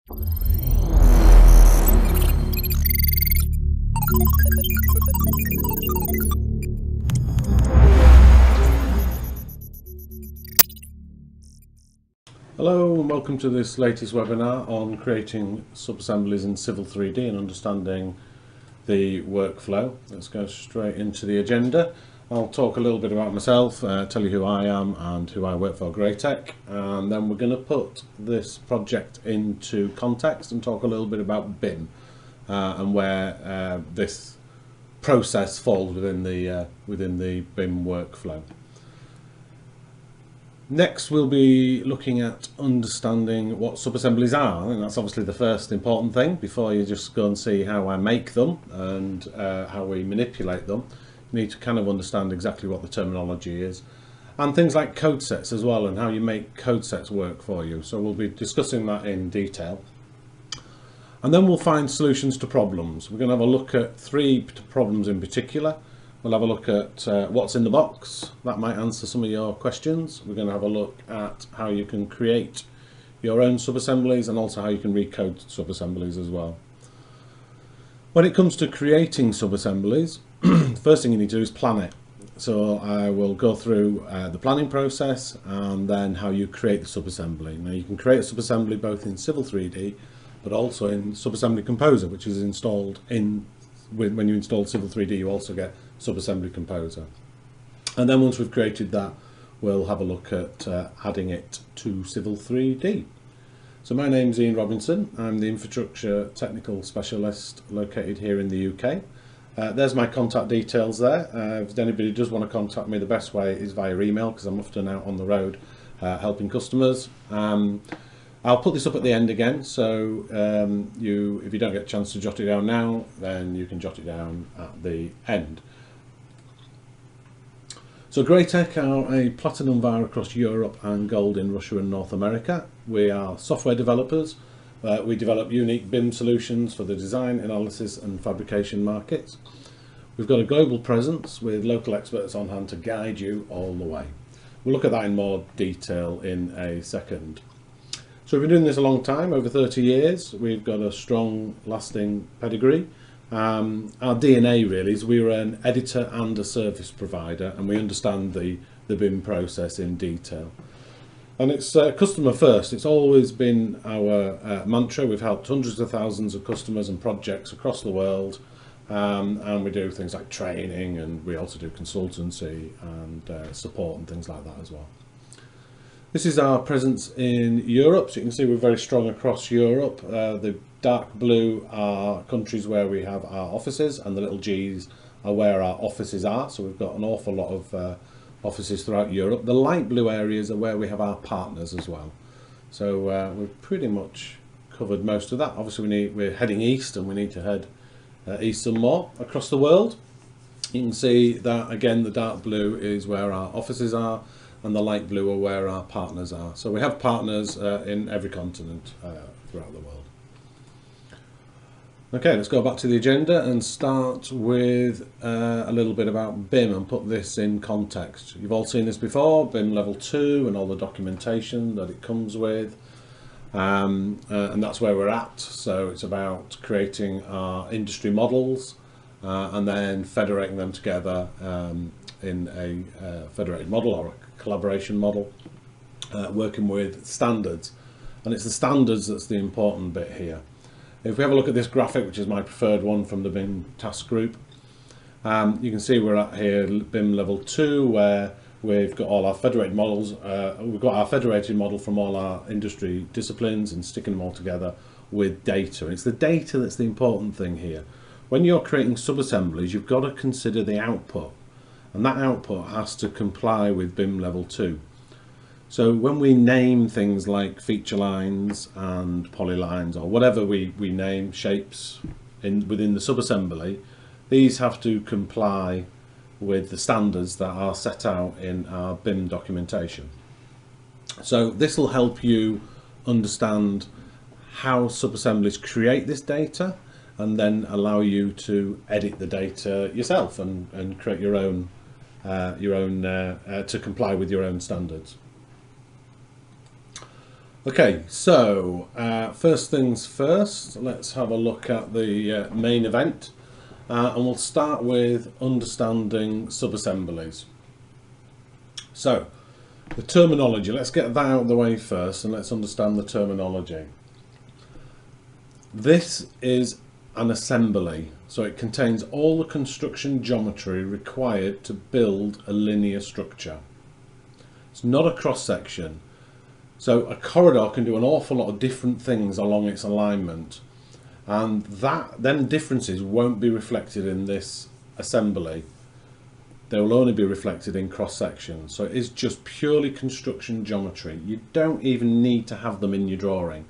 Hello and welcome to this latest webinar on creating sub-assemblies in Civil 3D and understanding the workflow. Let's go straight into the agenda. I'll talk a little bit about myself, tell you who I am and who I work for, Graitec, and then we're going to put this project into context and talk a little bit about BIM and where this process falls within the BIM workflow. Next we'll be looking at understanding what sub-assemblies are, and that's obviously the first important thing before you just go and see how I make them and how we manipulate them. You need to kind of understand exactly what the terminology is, and things like code sets as well, and how you make code sets work for you. So we'll be discussing that in detail. And then we'll find solutions to problems. We're going to have a look at 3 problems in particular. We'll have a look at what's in the box. That might answer some of your questions. We're going to have a look at how you can create your own sub-assemblies and also how you can recode sub-assemblies as well. When it comes to creating sub-assemblies, the first thing you need to do is plan it. So I will go through the planning process and then how you create the sub-assembly. Now you can create a sub-assembly both in Civil 3D but also in Sub-Assembly Composer, which is installed in when you install Civil 3D. You also get Sub-Assembly Composer, and then once we've created that, we'll have a look at adding it to Civil 3D. So my name's Ian Robinson. I'm the infrastructure technical specialist located here in the UK. There's my contact details there. If anybody does want to contact me, the best way is via email, because I'm often out on the road helping customers. I'll put this up at the end again, so if you don't get a chance to jot it down now, then you can jot it down at the end. So Graitec are a platinum VAR across Europe and gold in Russia and North America. We are software developers. We develop unique BIM solutions for the design, analysis and fabrication markets. We've got a global presence with local experts on hand to guide you all the way. We'll look at that in more detail in a second. So we've been doing this a long time, over 30 years. We've got a strong, lasting pedigree. Our DNA really is we're an editor and a service provider, and we understand the BIM process in detail. And it's customer first. It's always been our mantra. We've helped hundreds of thousands of customers and projects across the world, and we do things like training, and we also do consultancy and support and things like that as well. This is our presence in Europe, so you can see we're very strong across Europe. The dark blue are countries where we have our offices, and the little G's are where our offices are, so we've got an awful lot of offices throughout Europe. The light blue areas are where we have our partners as well. So we've pretty much covered most of that. Obviously we're heading east, and we need to head east some more across the world. You can see that again the dark blue is where our offices are, and the light blue are where our partners are. So we have partners in every continent throughout the world. Okay, let's go back to the agenda and start with a little bit about BIM and put this in context. You've all seen this before, BIM level 2 and all the documentation that it comes with, and that's where we're at. So it's about creating our industry models and then federating them together in a federated model or a collaboration model, working with standards, and it's the standards that's the important bit here. If we have a look at this graphic, which is my preferred one from the BIM task group, you can see we're at here BIM level 2, where we've got all our federated models. We've got our federated model from all our industry disciplines and sticking them all together with data. It's the data that's the important thing here. When you're creating sub-assemblies, you've got to consider the output, and that output has to comply with BIM level 2. So when we name things like feature lines and polylines, or whatever we name shapes within the sub-assembly, these have to comply with the standards that are set out in our BIM documentation. So this will help you understand how sub-assemblies create this data, and then allow you to edit the data yourself and create your own to comply with your own standards. Okay, so first things first, let's have a look at the main event, and we'll start with understanding sub-assemblies. So, the terminology, let's get that out of the way first and let's understand the terminology. This is an assembly, so it contains all the construction geometry required to build a linear structure. It's not a cross-section. So a corridor can do an awful lot of different things along its alignment, and them differences won't be reflected in this assembly. They will only be reflected in cross sections. So it is just purely construction geometry. You don't even need to have them in your drawing.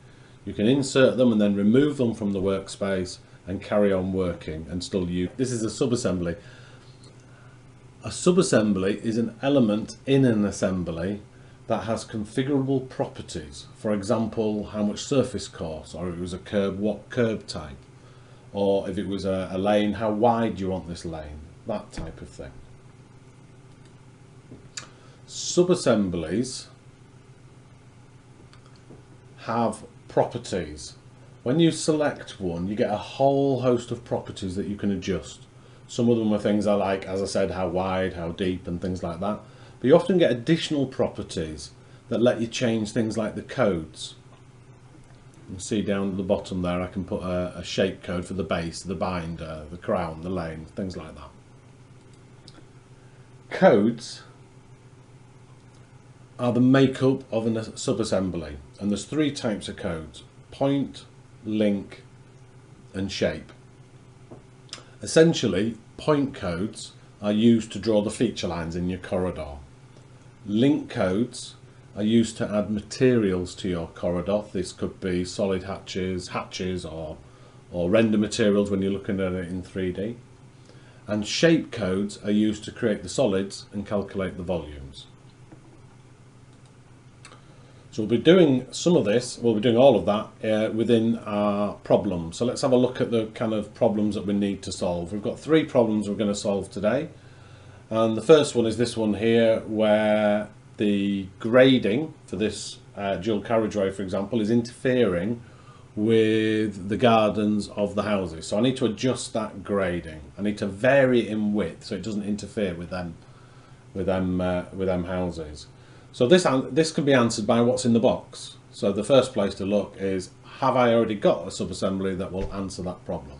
You can insert them and then remove them from the workspace and carry on working and still use. This is a sub-assembly. A sub-assembly is an element in an assembly that has configurable properties. For example, how much surface course, or if it was a curb, what curb type, or if it was a lane, how wide do you want this lane, that type of thing. Sub-assemblies have properties. When you select one, you get a whole host of properties that you can adjust. Some of them are things like, as I said, how wide, how deep, and things like that. But you often get additional properties that let you change things like the codes. You can see down at the bottom there I can put a shape code for the base, the binder, the crown, the lane, things like that. Codes are the makeup of a sub-assembly, and there's three types of codes: point, link and shape. Essentially, point codes are used to draw the feature lines in your corridor. Link codes are used to add materials to your corridor. This could be solid hatches, or render materials when you're looking at it in 3D. And shape codes are used to create the solids and calculate the volumes. So we'll be doing some of this, we'll be doing all of that within our problem. So let's have a look at the kind of problems that we need to solve. We've got three problems we're going to solve today. And the first one is this one here, where the grading for this dual carriageway, for example, is interfering with the gardens of the houses. So I need to adjust that grading. I need to vary it in width so it doesn't interfere with them houses. So this can be answered by what's in the box. So the first place to look is, have I already got a sub-assembly that will answer that problem?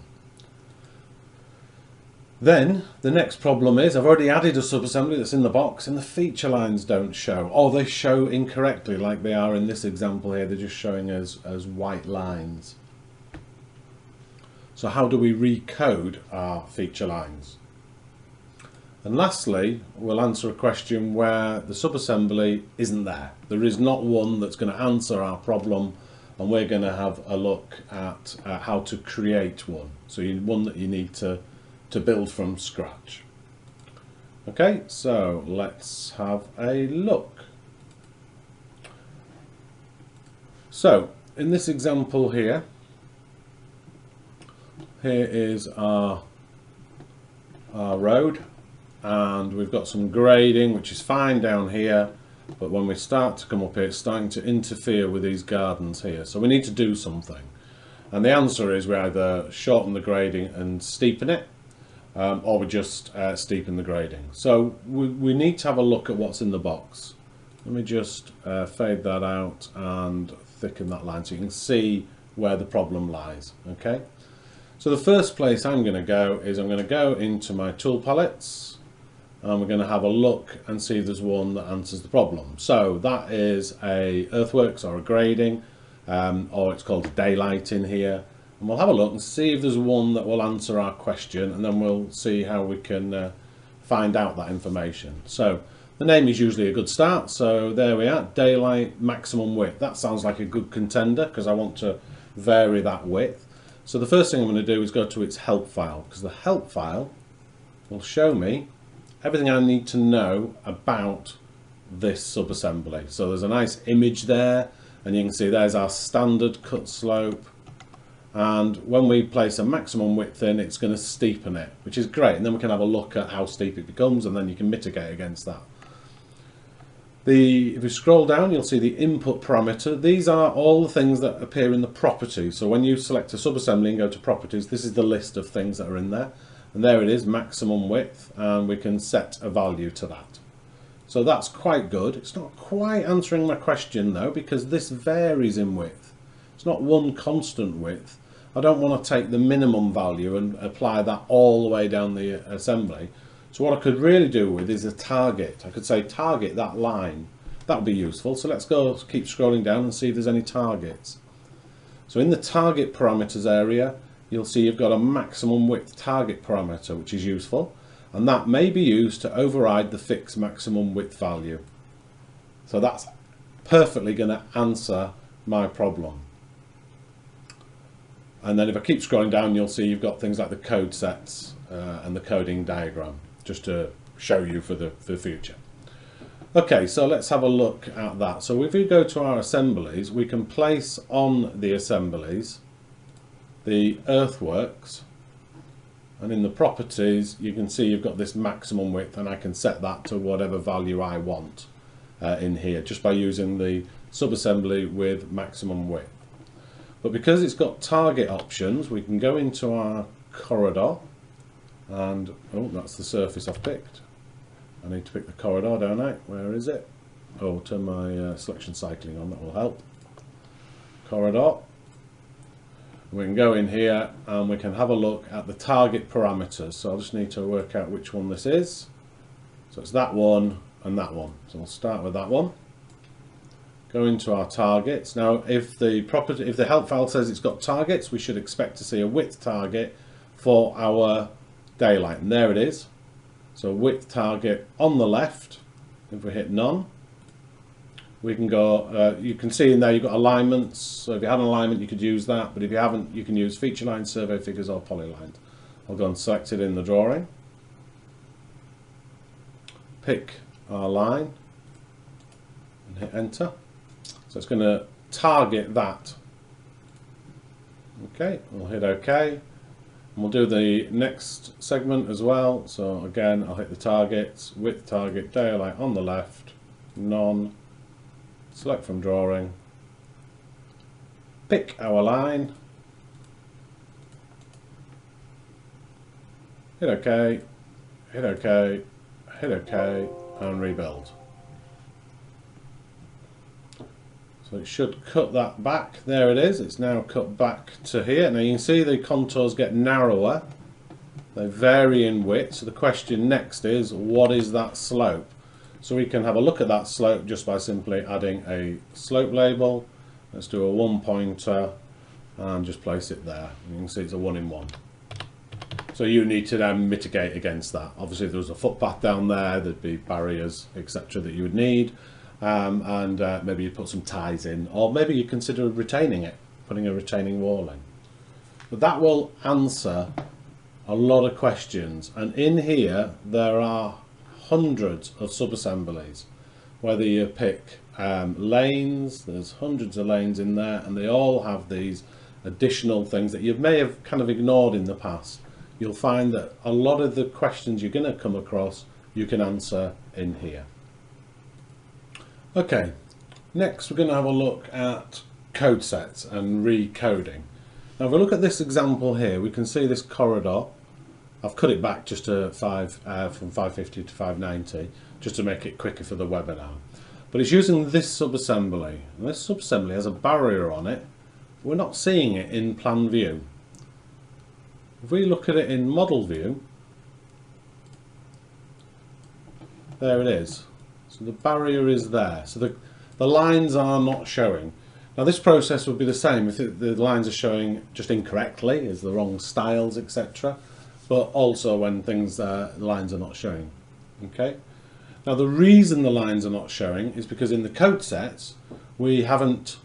Then the next problem is, I've already added a sub-assembly that's in the box and the feature lines don't show, or they show incorrectly like they are in this example here. They're just showing as white lines. So how do we recode our feature lines? And lastly, we'll answer a question where the sub-assembly isn't there. There is not one that's going to answer our problem, and we're going to have a look at how to create one. So one that you need to build from scratch. Okay, so let's have a look. So in this example here is our road, and we've got some grading which is fine down here, but when we start to come up here it's starting to interfere with these gardens here, so we need to do something. And the answer is we either shorten the grading and steepen it, or we just steepen the grading. So we need to have a look at what's in the box. Let me just fade that out and thicken that line so you can see where the problem lies. Okay, so the first place I'm going to go is I'm going to go into my tool palettes, and we're going to have a look and see if there's one that answers the problem. So that is a earthworks or a grading, or it's called a daylight in here. And we'll have a look and see if there's one that will answer our question, and then we'll see how we can find out that information. So the name is usually a good start. So there we are, daylight maximum width. That sounds like a good contender because I want to vary that width. So the first thing I'm going to do is go to its help file, because the help file will show me everything I need to know about this sub-assembly. So there's a nice image there, and you can see there's our standard cut slope. And when we place a maximum width in, it's going to steepen it, which is great. And then we can have a look at how steep it becomes, and then you can mitigate against that. If you scroll down, you'll see the input parameter. These are all the things that appear in the properties. So when you select a subassembly and go to properties, this is the list of things that are in there. And there it is, maximum width, and we can set a value to that. So that's quite good. It's not quite answering my question though, because this varies in width. It's not one constant width. I don't want to take the minimum value and apply that all the way down the assembly. So what I could really do with is a target. I could say target that line. That would be useful. So let's go keep scrolling down and see if there's any targets. So in the target parameters area, you'll see you've got a maximum width target parameter, which is useful. And that may be used to override the fixed maximum width value. So that's perfectly going to answer my problem. And then if I keep scrolling down, you'll see you've got things like the code sets and the coding diagram, just to show you for the future. Okay, so let's have a look at that. So if we go to our assemblies, we can place on the assemblies the earthworks, and in the properties you can see you've got this maximum width, and I can set that to whatever value I want in here just by using the subassembly with maximum width. But because it's got target options, we can go into our corridor and, oh, that's the surface I've picked. I need to pick the corridor, don't I? Where is it? Oh, turn my selection cycling on, that will help. Corridor. We can go in here and we can have a look at the target parameters. So I just need to work out which one this is. So it's that one and that one. So we'll start with that one. Go into our targets. Now if the help file says it's got targets, we should expect to see a width target for our daylight, and there it is. So width target on the left. If we hit none, we can go, you can see in there you've got alignments. So if you have an alignment you could use that, but if you haven't, you can use feature lines, survey figures or polylines. I'll go and select it in the drawing, pick our line and hit enter. So it's going to target that. Okay, we'll hit OK. And we'll do the next segment as well. So again, I'll hit the targets, width target, daylight on the left, none, select from drawing, pick our line, hit OK, hit OK, hit OK, and rebuild. So it should cut that back. There it is. It's now cut back to here. Now you can see the contours get narrower. They vary in width. So the question next is, what is that slope? So we can have a look at that slope just by simply adding a slope label. Let's do a 1 pointer and just place it there. You can see it's a 1 in 1. So you need to then mitigate against that. Obviously if there was a footpath down there, there'd be barriers, etc. that you would need. Maybe you put some ties in, or maybe you consider retaining it, putting a retaining wall in. But that will answer a lot of questions, and in here there are hundreds of sub-assemblies. Whether you pick lanes, there's hundreds of lanes in there, and they all have these additional things that you may have kind of ignored in the past. You'll find that a lot of the questions you're going to come across you can answer in here. Okay, next we're going to have a look at code sets and recoding. Now if we look at this example here, we can see this corridor. I've cut it back just to from 550 to 590 just to make it quicker for the webinar. But it's using this sub-assembly. And this sub-assembly has a barrier on it. We're not seeing it in plan view. If we look at it in model view, there it is. So the barrier is there. So the lines are not showing. Now this process would be the same if the lines are showing just incorrectly, is the wrong styles, etc. But also when things lines are not showing. Okay. Now the reason the lines are not showing is because in the code sets we haven't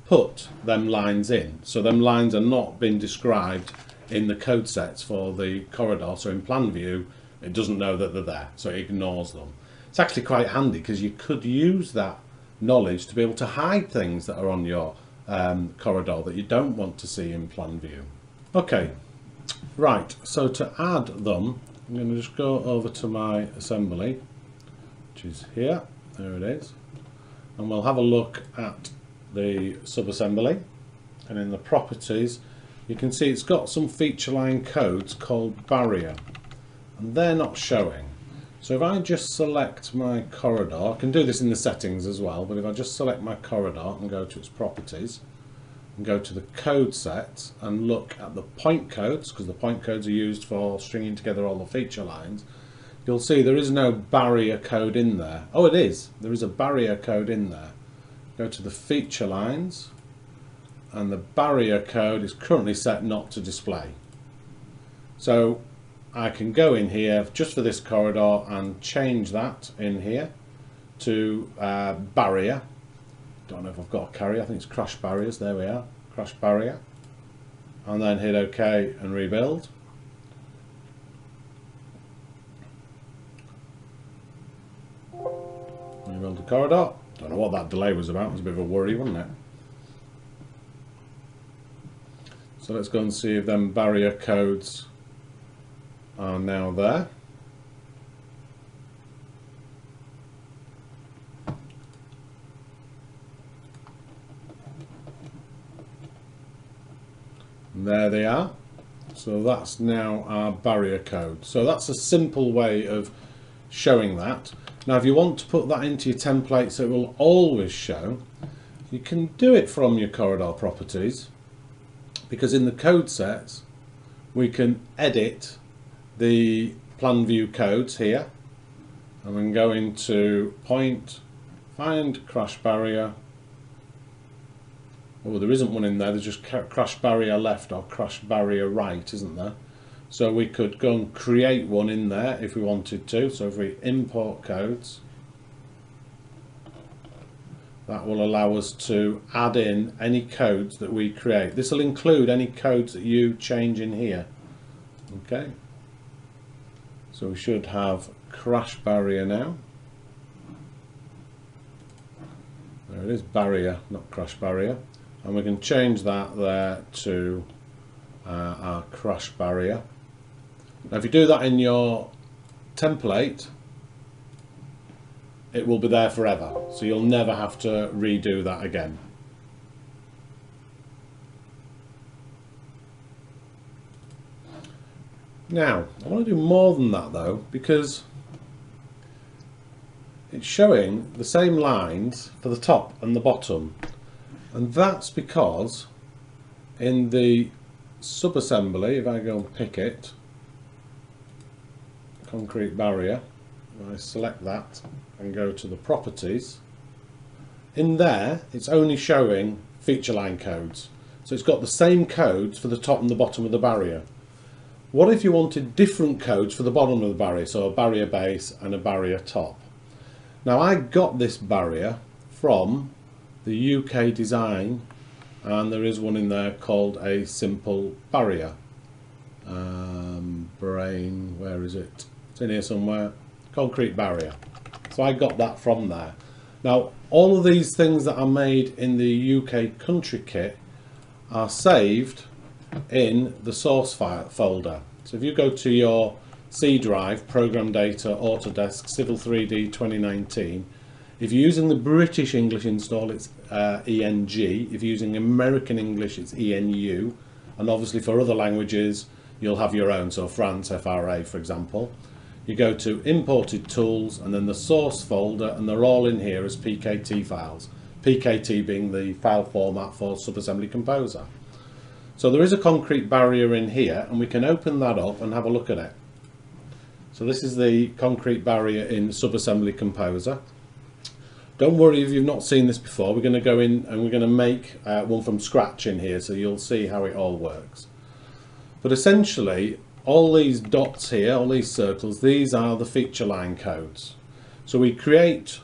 put them lines in. So them lines are not being described in the code sets for the corridor. So in plan view it doesn't know that they're there, so it ignores them. It's actually quite handy because you could use that knowledge to be able to hide things that are on your corridor that you don't want to see in plan view. Okay, right, so to add them, I'm going to just go over to my assembly, which is here, there it is. and we'll have a look at the subassembly, and in the properties you can see it's got some feature line codes called barrier, and they're not showing. So if I just select my corridor, I can do this in the settings as well, but if I just select my corridor and go to its properties and go to the code set and look at the point codes, because the point codes are used for stringing together all the feature lines, you'll see there is no barrier code in there. Oh, it is. There is a barrier code in there. Go to the feature lines, and the barrier code is currently set not to display. So I can go in here just for this corridor and change that in here to barrier. Don't know if I've got a carrier, I think it's crash barriers. There we are, crash barrier, and then hit OK and rebuild. Rebuild the corridor. Don't know what that delay was about, it was a bit of a worry, wasn't it? So let's go and see if them barrier codes are now there. And there they are. So that's now our barrier code. So that's a simple way of showing that. Now if you want to put that into your template so it will always show, you can do it from your corridor properties, because in the code sets we can edit the plan view codes here, and we can go into point, find crash barrier. Oh, there isn't one in there, there's just crash barrier left or crash barrier right, isn't there? So we could go and create one in there if we wanted to. So if we import codes, that will allow us to add in any codes that we create. This will include any codes that you change in here. Okay, so we should have crash barrier now. There it is, barrier, not crash barrier. And we can change that there to our crash barrier. Now if you do that in your template, it will be there forever, so you'll never have to redo that again. Now I want to do more than that though, because it's showing the same lines for the top and the bottom, and that's because in the subassembly, if I go and pick it, concrete barrier, I select that and go to the properties, in there it's only showing feature line codes, so it's got the same codes for the top and the bottom of the barrier. What if you wanted different codes for the bottom of the barrier, so a barrier base and a barrier top? Now I got this barrier from the UK design, and there is one in there called a simple barrier. Brain, where is it? It's in here somewhere. Concrete barrier. So I got that from there. Now all of these things that are made in the UK country kit are saved in the source file folder. So if you go to your C drive, Program Data, Autodesk, Civil 3D 2019, if you're using the British English install, it's ENG. If you're using American English, it's ENU. And obviously for other languages, you'll have your own. So France, FRA, for example. You go to Imported Tools and then the source folder, and they're all in here as PKT files. PKT being the file format for Subassembly Composer. So there is a concrete barrier in here, and we can open that up and have a look at it. So this is the concrete barrier in Subassembly Composer. Don't worry if you've not seen this before, we're going to go in and we're going to make one from scratch in here, so you'll see how it all works. But essentially, all these dots here, all these circles, these are the feature line codes. So we create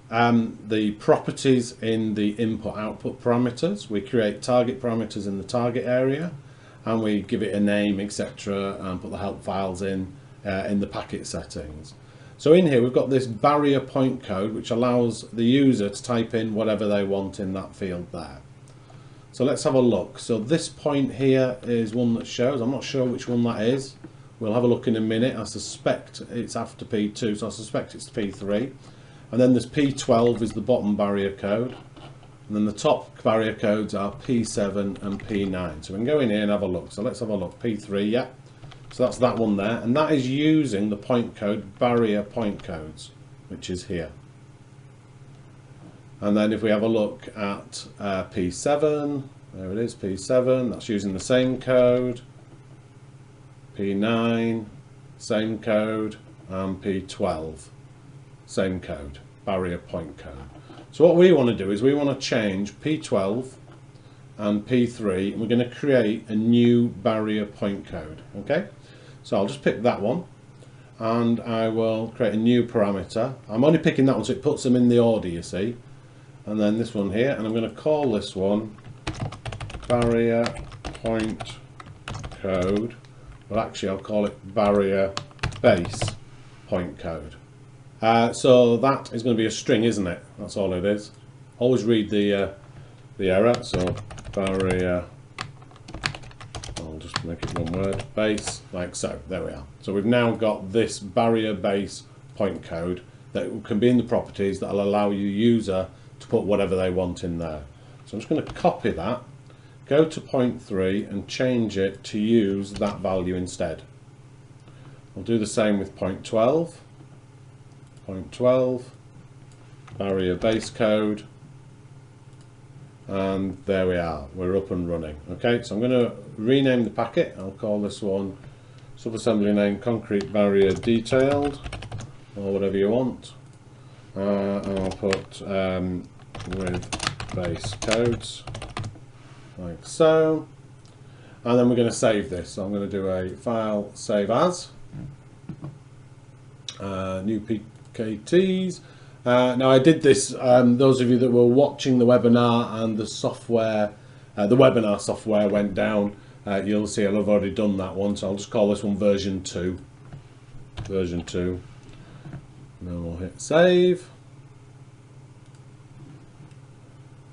the properties in the input-output parameters, we create target parameters in the target area, and we give it a name, etc., and put the help files in the packet settings. So in here we've got this barrier point code, which allows the user to type in whatever they want in that field there. So let's have a look. So this point here is one that shows, I'm not sure which one that is. We'll have a look in a minute. I suspect it's after P2, so I suspect it's P3. And then there's P12 is the bottom barrier code. And then the top barrier codes are P7 and P9. So we can go in here and have a look. So let's have a look. P3, yeah. So that's that one there. And that is using the point code barrier point codes, which is here. And then if we have a look at P7, there it is, P7, that's using the same code. P9, same code. And P12, same code, barrier point code. So what we want to do is we want to change P12 and P3, and we're going to create a new barrier point code. Okay, so I'll just pick that one and I will create a new parameter. I'm only picking that one so it puts them in the order, you see. And then this one here, and I'm going to call this one barrier point code, but actually I'll call it barrier base point code. So that is going to be a string, isn't it? That's all it is. Always read the error. So barrier, I'll just make it one word, base, like so. There we are. So we've now got this barrier base point code that can be in the properties that will allow your user to put whatever they want in there. So I'm just going to copy that, go to point 3 and change it to use that value instead. I'll do the same with point 12. Point 12, barrier base code, and there we are, we're up and running. Okay, so I'm going to rename the packet. I'll call this one subassembly name concrete barrier detailed, or whatever you want. And I'll put with base codes, like so. And then we're going to save this. So I'm going to do a file save as, new PKTs. Now I did this, those of you that were watching the webinar and the software, the webinar software went down, you'll see I've already done that one, so I'll just call this one version 2. Version 2. And then we'll hit save.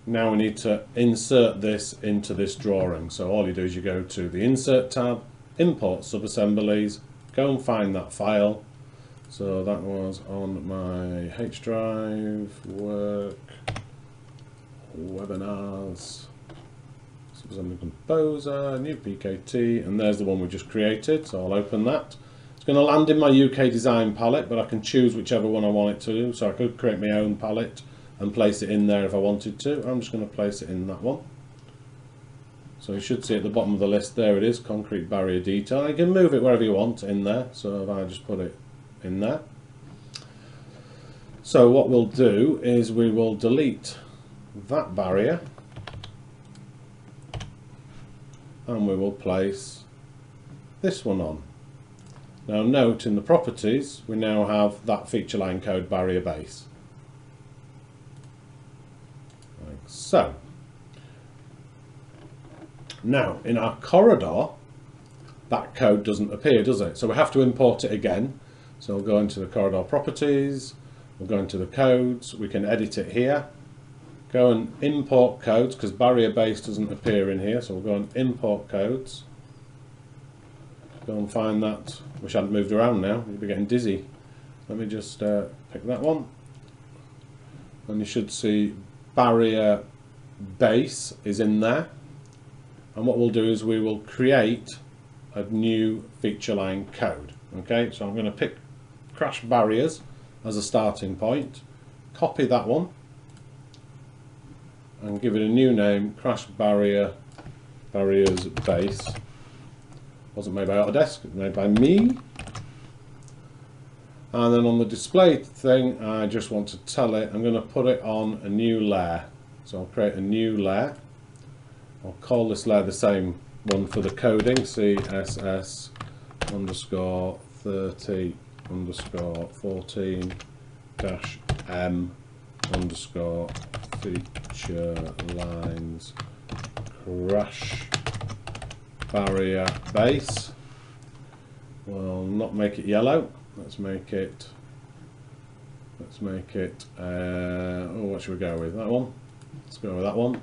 Now we need to insert this into this drawing. So all you do is you go to the Insert tab, Import Subassemblies, go and find that file. So that was on my H drive, work, webinars, Subassembly Composer, new PKT, and there's the one we just created. So I'll open that. It's going to land in my UK design palette, but I can choose whichever one I want it to do. So I could create my own palette and place it in there if I wanted to. I'm just going to place it in that one. So you should see at the bottom of the list, there it is, concrete barrier detail. You can move it wherever you want in there. So if I just put it in there. So what we'll do is we will delete that barrier and we will place this one on. Now note in the properties we now have that feature line code barrier base. Like so. Now in our corridor that code doesn't appear, does it? So we have to import it again. So we'll go into the corridor properties, we'll go into the codes, we can edit it here, go and import codes because barrier base doesn't appear in here, so we'll go and import codes, go and find that. Wish I hadn't moved around now, you'd be getting dizzy. Let me just pick that one, and you should see barrier base is in there, and what we'll do is we will create a new feature line code. Okay, so I'm going to pick crash barriers as a starting point, copy that one and give it a new name, crash barriers base. Wasn't made by Autodesk, it was made by me. And then on the display thing I just want to tell it I'm going to put it on a new layer. So I'll create a new layer. I'll call this layer the same one for the coding, CSS underscore 30 underscore 14 dash M underscore feature lines crash barrier base. We'll not make it yellow. Let's make it oh, what should we go with? That one? Let's go with that one.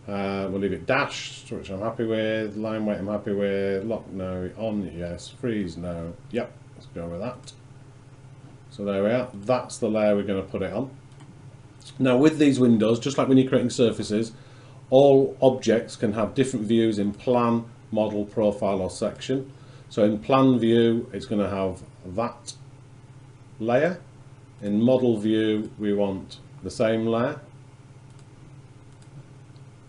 We'll leave it dashed, which I'm happy with. Line weight I'm happy with. Lock no, on yes, freeze no. Yep, let's go with that. So there we are, that's the layer we're going to put it on. Now with these windows, just like when you're creating surfaces, all objects can have different views in plan, model, profile or section. So in plan view it's going to have that layer. In model view we want the same layer,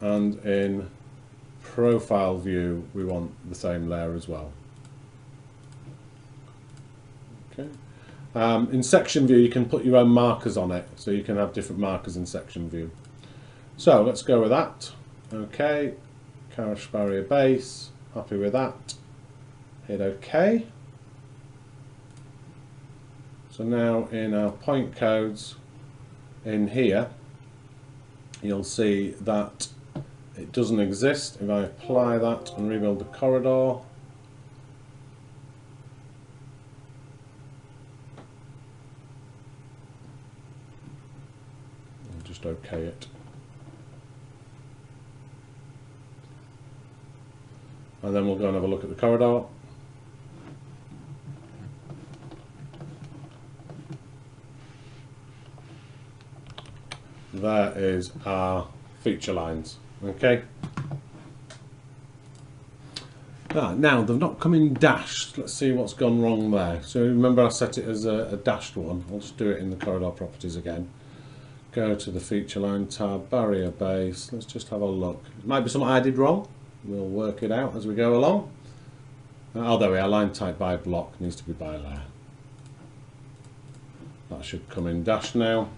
and in profile view we want the same layer as well. Okay. In section view you can put your own markers on it, so you can have different markers in section view. So let's go with that. Okay, Karash barrier base, happy with that. Hit OK. So now in our point codes in here, you'll see that it doesn't exist. If I apply that and rebuild the corridor, I'll just OK it. And then we'll go and have a look at the corridor. There is our feature lines. Okay. Now they've not come in dashed. Let's see what's gone wrong there. So remember I set it as a dashed one. I'll just do it in the corridor properties again. Go to the feature line tab, barrier base. Let's just have a look. It might be something I did wrong. We'll work it out as we go along. Oh, there we are. Line type by block needs to be by layer. That should come in dashed now.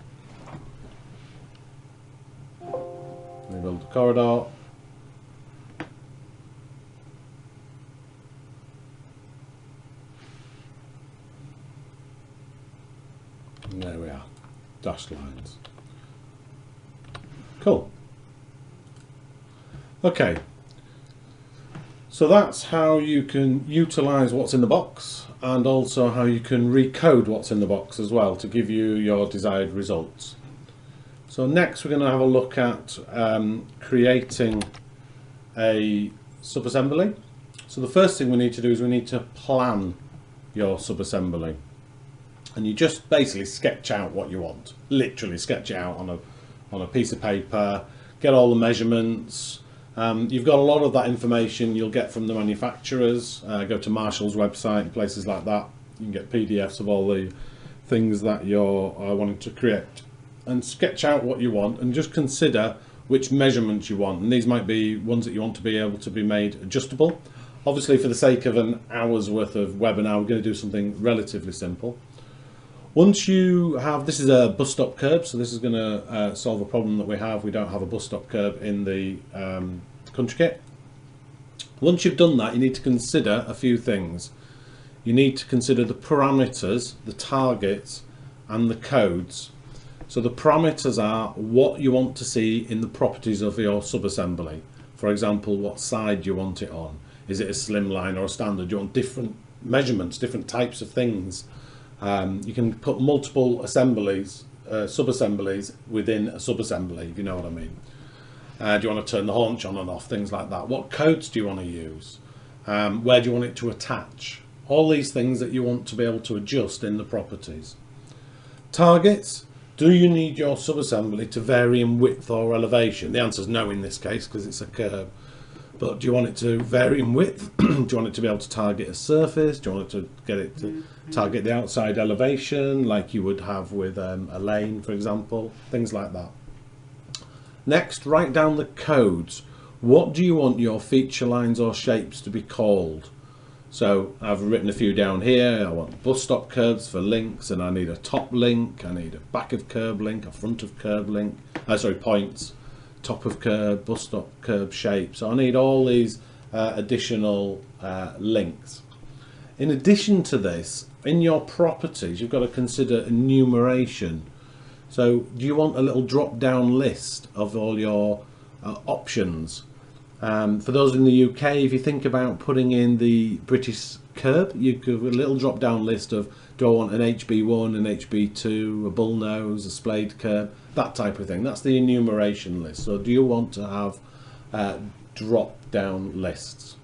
Rebuild the corridor. And there we are, dashed lines. Cool. Okay, so that's how you can utilize what's in the box, and also how you can recode what's in the box as well to give you your desired results. So next we're going to have a look at creating a subassembly. So the first thing we need to do is we need to plan your subassembly, and you just basically sketch out what you want. Literally sketch it out on a piece of paper, get all the measurements. You've got a lot of that information you'll get from the manufacturers. Go to Marshall's website and places like that. You can get PDFs of all the things that you're wanting to create, and sketch out what you want, and just consider which measurements you want. And these might be ones that you want to be able to be made adjustable. Obviously for the sake of an hour's worth of webinar we're going to do something relatively simple. Once you have, this is a bus stop curb, so this is going to solve a problem that we have. We don't have a bus stop curb in the country kit. Once you've done that, you need to consider a few things. You need to consider the parameters, the targets and the codes. So the parameters are what you want to see in the properties of your subassembly. For example, what side you want it on. Is it a slimline or a standard? You want different measurements, different types of things. You can put multiple assemblies, sub-assemblies within a sub-assembly, if you know what I mean. Do you want to turn the haunch on and off, things like that. What codes do you want to use? Where do you want it to attach? All these things that you want to be able to adjust in the properties. Targets. Do you need your sub-assembly to vary in width or elevation? The answer is no in this case because it's a curb. But do you want it to vary in width? Do you want it to be able to target a surface? Do you want it to get it to target the outside elevation like you would have with a lane, for example? Things like that. Next, write down the codes. What do you want your feature lines or shapes to be called? So I've written a few down here. I want bus stop curbs for links, and I need a top link, I need a back of curb link, a front of curb link, points, top of curb, bus stop curb shape. So I need all these additional links. In addition to this, in your properties, you've got to consider enumeration. So do you want a little drop down list of all your options? For those in the UK, if you think about putting in the British curb, you could have a little drop down list of, do I want an HB1, an HB2, a bull nose, a splayed curb, that type of thing. That's the enumeration list. So do you want to have drop down lists?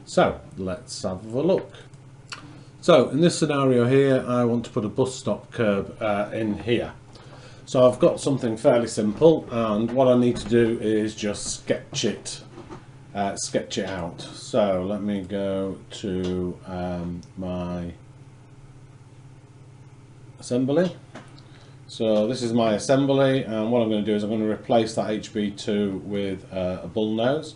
So let's have a look. So in this scenario here, I want to put a bus stop curb in here. So I've got something fairly simple, and what I need to do is just sketch it out. So let me go to my assembly. So this is my assembly, and what I'm going to do is I'm going to replace that HB2 with a bull nose,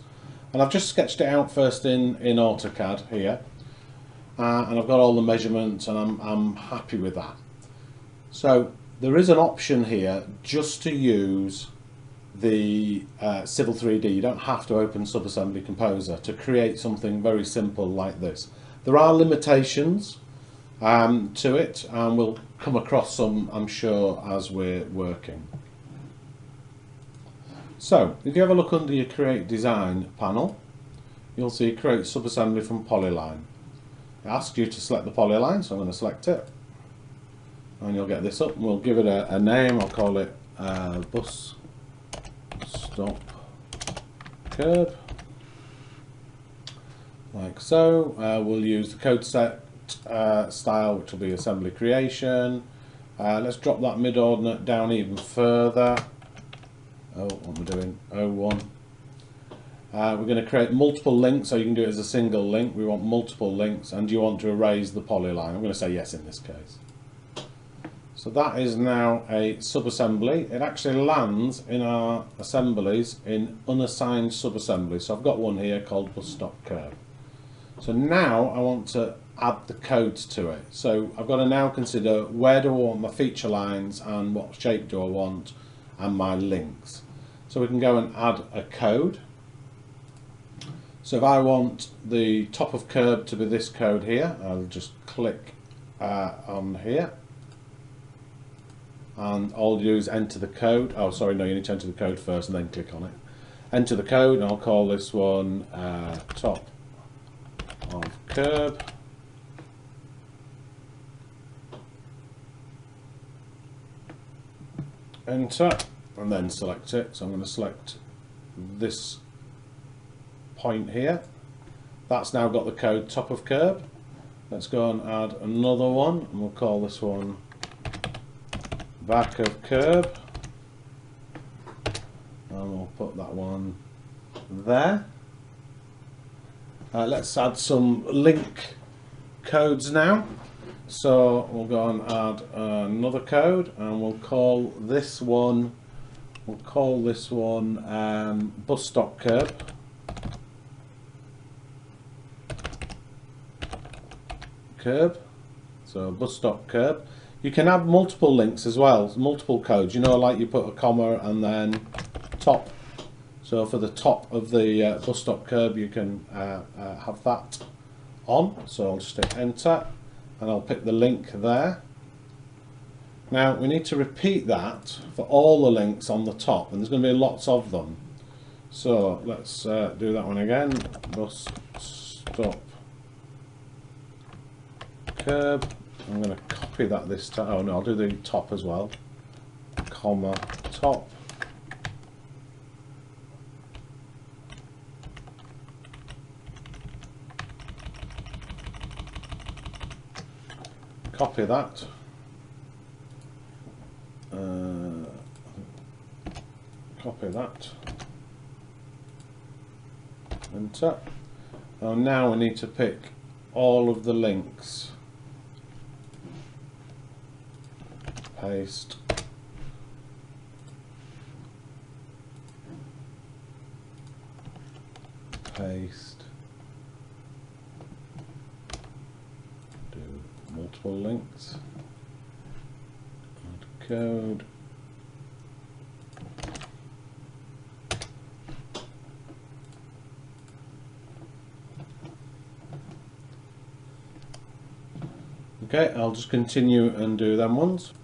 and I've just sketched it out first in AutoCAD here, and I've got all the measurements, and I'm happy with that. So there is an option here just to use the Civil 3D. You don't have to open Subassembly Composer to create something very simple like this. There are limitations to it, and we'll come across some, I'm sure, as we're working. So if you have a look under your Create Design panel, you'll see Create Subassembly from Polyline. It asks you to select the polyline, so I'm going to select it, and you'll get this up. We'll give it a name. I'll call it bus stop curb, like so. We'll use the code set style, which will be assembly creation. Let's drop that mid ordinate down even further. Oh, what am I doing? 01. We're going to create multiple links, so you can do it as a single link. We want multiple links, and you want to erase the polyline. I'm going to say yes in this case. So that is now a subassembly. It actually lands in our assemblies in unassigned subassemblies. So I've got one here called bus stop curb. So now I want to add the codes to it. So I've got to now consider, where do I want my feature lines, and what shape do I want, and my links. So we can go and add a code. So if I want the top of curb to be this code here, I'll just click on here, and all you do is enter the code. Oh, sorry, no, you need to enter the code first and then click on it. Enter the code, and I'll call this one top of curb. Enter, and then select it. So I'm going to select this point here. That's now got the code top of curb. Let's go and add another one, and we'll call this one back of curb, and we'll put that one there. Let's add some link codes now. So we'll go and add another code, and we'll call this one bus stop curb. So bus stop curb. You can add multiple links as well, multiple codes. You know, like you put a comma and then top. So for the top of the bus stop curb, you can have that on. So I'll just hit enter, and I'll pick the link there. Now we need to repeat that for all the links on the top, and there's going to be lots of them. So let's do that one again. Bus stop curb. I'm going to copy that this time. Oh no, I'll do the top as well. Comma top. Copy that. Copy that. Enter. And now we need to pick all of the links. Paste. Paste. Do multiple links. Add code. Okay, I'll just continue and do them ones.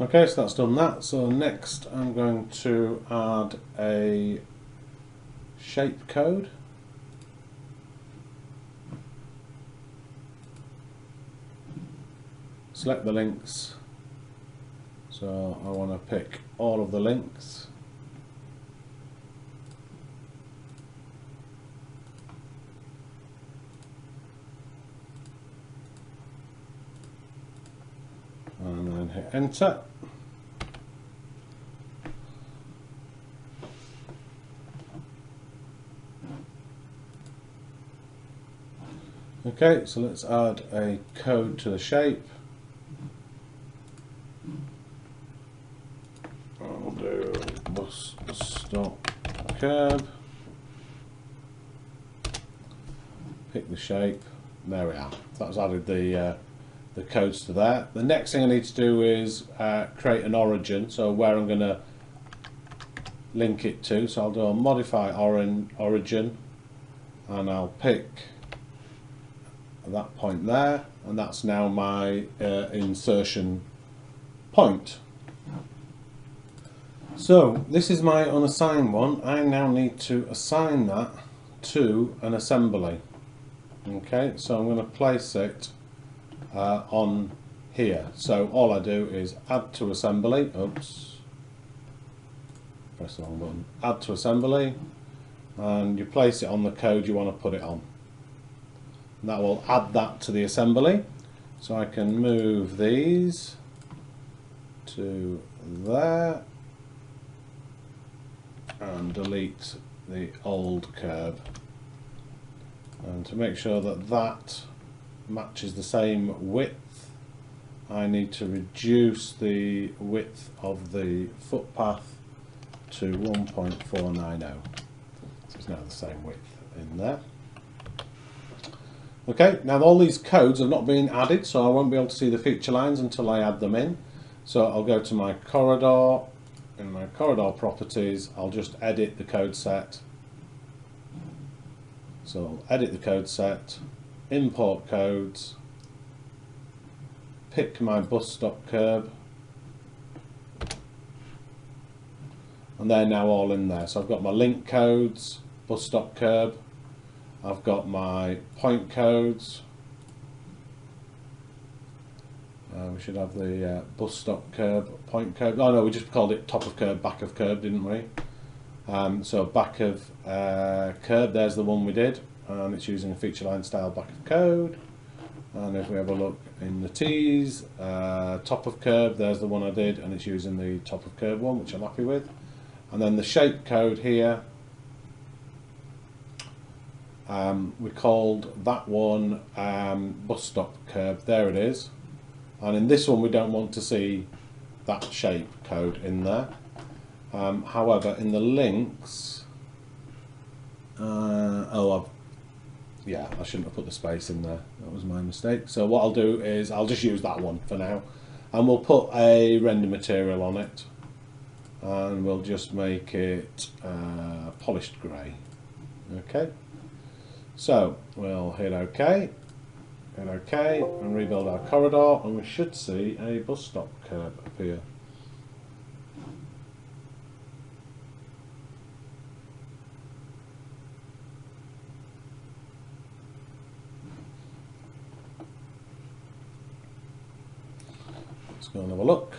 Okay, so that's done that. So next I'm going to add a shape code. Select the links. So I want to pick all of the links. enter. Okay, so let's add a code to the shape. I'll do bus stop curb. Pick the shape. There we are. That's added the codes to there. The next thing I need to do is create an origin, so where I'm going to link it to. So I'll do a modify origin, and I'll pick that point there, and that's now my insertion point. So this is my unassigned one. I now need to assign that to an assembly. Okay, so I'm going to place it on here. So all I do is add to assembly. Oops, press the wrong button. Add to assembly, and you place it on the code you want to put it on. And that will add that to the assembly. So I can move these to there and delete the old curb. And to make sure that that matches the same width, I need to reduce the width of the footpath to 1.490. So it's now the same width in there. Okay, now all these codes have not been added, so I won't be able to see the feature lines until I add them in. So I'll go to my corridor. In my corridor properties, I'll just edit the code set. So I'll edit the code set, import codes, pick my bus stop curb, and they're now all in there. So I've got my link codes, bus stop curb, I've got my point codes. We should have the bus stop curb, point curb. Oh no, we just called it top of curb, back of curb, didn't we? So back of curb, there's the one we did, and it's using a feature line style back of code. And if we have a look in the T's, top of curb, there's the one I did, and it's using the top of curb one, which I'm happy with. And then the shape code here, we called that one bus stop curb. There it is. And in this one we don't want to see that shape code in there. However, in the links, I shouldn't have put the space in there. That was my mistake. So what I'll do is I'll just use that one for now, and we'll put a render material on it, and we'll just make it polished grey. Okay. So we'll hit OK. Hit OK and rebuild our corridor, and we should see a bus stop curb appear. Let's go and have a look.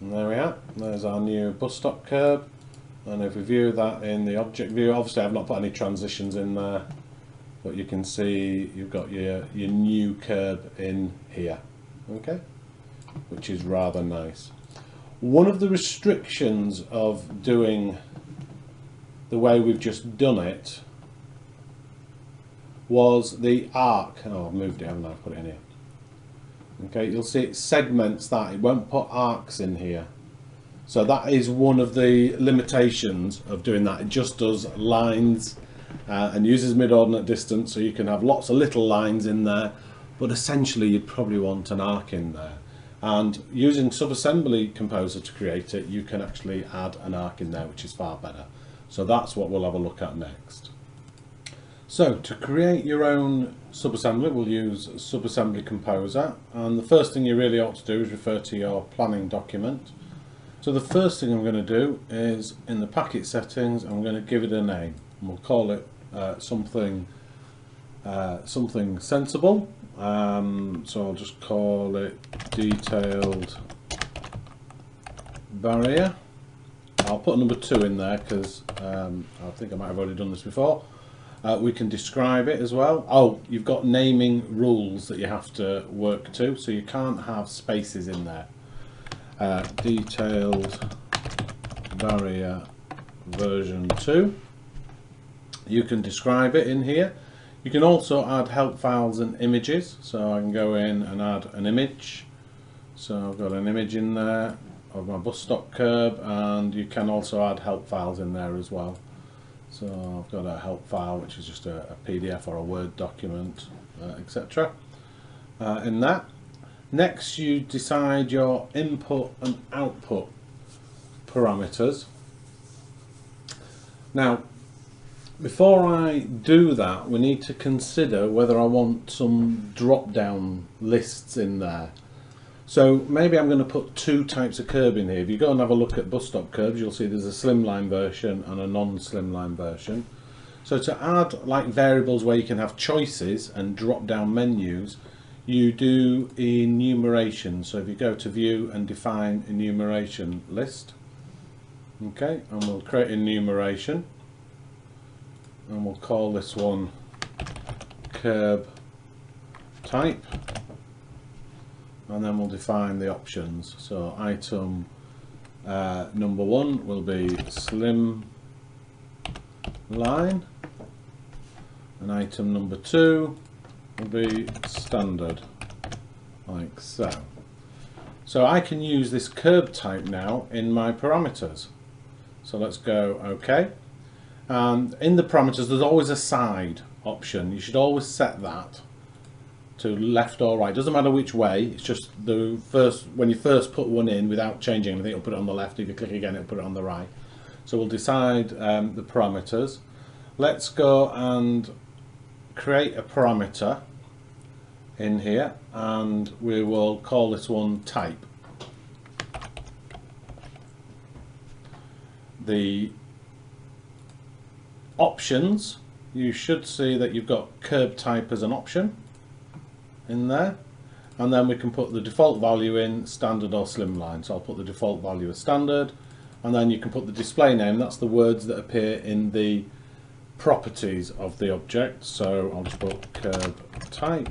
And there we are. There's our new bus stop curb. And if we view that in the object view, obviously I've not put any transitions in there, but you can see you've got your new curb in here, okay, which is rather nice. One of the restrictions of doing the way we've just done it was the arc. Oh, I've moved it, haven't I? I've put it in here. Okay, you'll see it segments that. It won't put arcs in here. So that is one of the limitations of doing that. It just does lines and uses mid-ordinate distance, so you can have lots of little lines in there, but essentially you'd probably want an arc in there. And using Subassembly Composer to create it, you can actually add an arc in there, which is far better. So that's what we'll have a look at next. So to create your own subassembly, we'll use Subassembly Composer, and the first thing you really ought to do is refer to your planning document. So the first thing I'm going to do is, in the packet settings, I'm going to give it a name, and we'll call it something sensible. So I'll just call it detailed barrier. I'll put a number 2 in there because I think I might have already done this before. We can describe it as well. Oh, you've got naming rules that you have to work to, so you can't have spaces in there. Detailed barrier version 2. You can describe it in here. You can also add help files and images, so I can go in and add an image. So I've got an image in there of my bus stop curb, and you can also add help files in there as well. So I've got a help file which is just a PDF or a Word document, etc. In that. Next you decide your input and output parameters. Now before I do that, we need to consider whether I want some drop down lists in there. So maybe I'm going to put two types of curb in here. If you go and have a look at bus stop curbs, you'll see there's a slimline version and a non-slimline version. So to add like variables where you can have choices and drop down menus, you do enumeration. So if you go to view and define enumeration list, okay, and we'll create enumeration, and we'll call this one curb type, and then we'll define the options. So item number 1 will be slim line, and item number 2 will be standard, like so. So I can use this curb type now in my parameters. So let's go OK. And in the parameters there's always a side option. You should always set that to left or right. Doesn't matter which way, it's just the first, when you first put one in without changing anything, it'll put it on the left. If you click again, it'll put it on the right. So we'll decide the parameters. Let's go and create a parameter in here, and we will call this one type. The options, you should see that you've got curb type as an option in there, and then we can put the default value in standard or slimline. So I'll put the default value as standard, and then you can put the display name. That's the words that appear in the properties of the object. So I'll just put curb type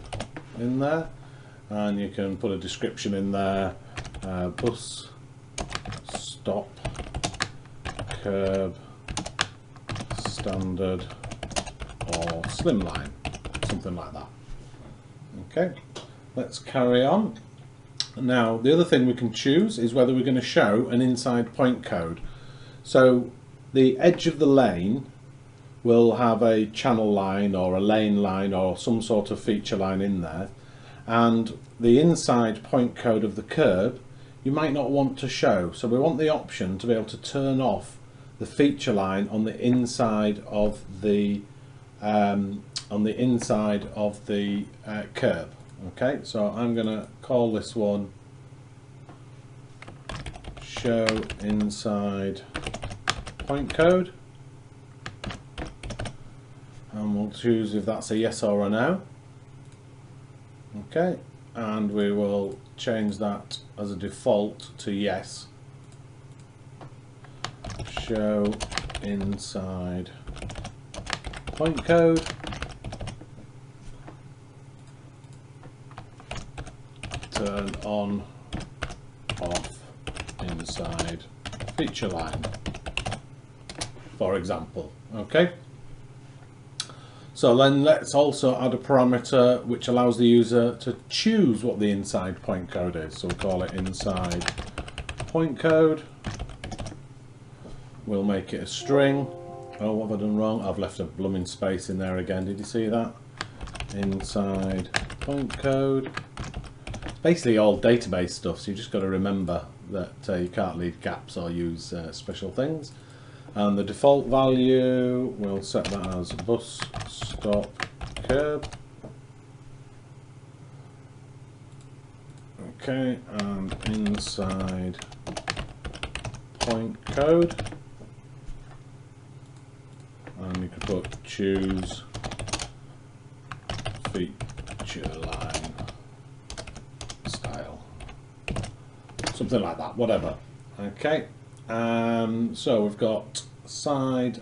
in there, and you can put a description in there, bus stop curb standard or slimline, something like that. Okay, let's carry on. Now the other thing we can choose is whether we're going to show an inside point code. So the edge of the lane will have a channel line or a lane line or some sort of feature line in there, and the inside point code of the curb you might not want to show. So we want the option to be able to turn off the feature line on the inside of the curb. Okay, so I'm going to call this one show inside point code, and we'll choose if that's a yes or a no. Okay, and we will change that as a default to yes. Show inside point code, turn on off inside feature line, for example. Okay, so then let's also add a parameter which allows the user to choose what the inside point code is. So we'll call it inside point code. We'll make it a string. Oh, what have I done wrong? I've left a blooming space in there again. Did you see that? Inside point code. Basically all database stuff, so you just got to remember that you can't leave gaps or use special things. And the default value, we'll set that as bus stop curb. Okay, and inside point code, and you can put choose feature line style, something like that, whatever. Okay, so we've got side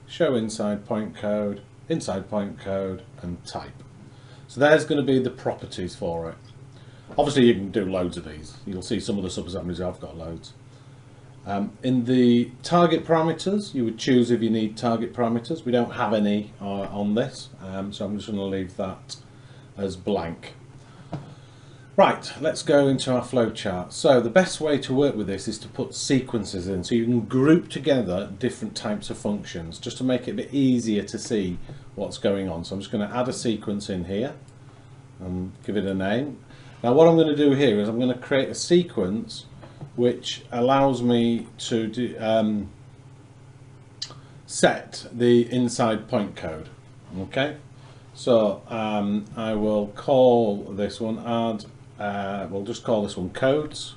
show inside point code, inside point code, and type. So there's going to be the properties for it. Obviously you can do loads of these. You'll see some of the sub-assemblies I've got loads. In the target parameters, you would choose if you need target parameters. We don't have any on this, so I'm just going to leave that as blank. Right, let's go into our flowchart. So the best way to work with this is to put sequences in, so you can group together different types of functions, just to make it a bit easier to see what's going on. So I'm just going to add a sequence in here and give it a name. Now what I'm going to do here is I'm going to create a sequence which allows me to do, set the inside point code. Okay, so I will call this one we'll just call this one codes,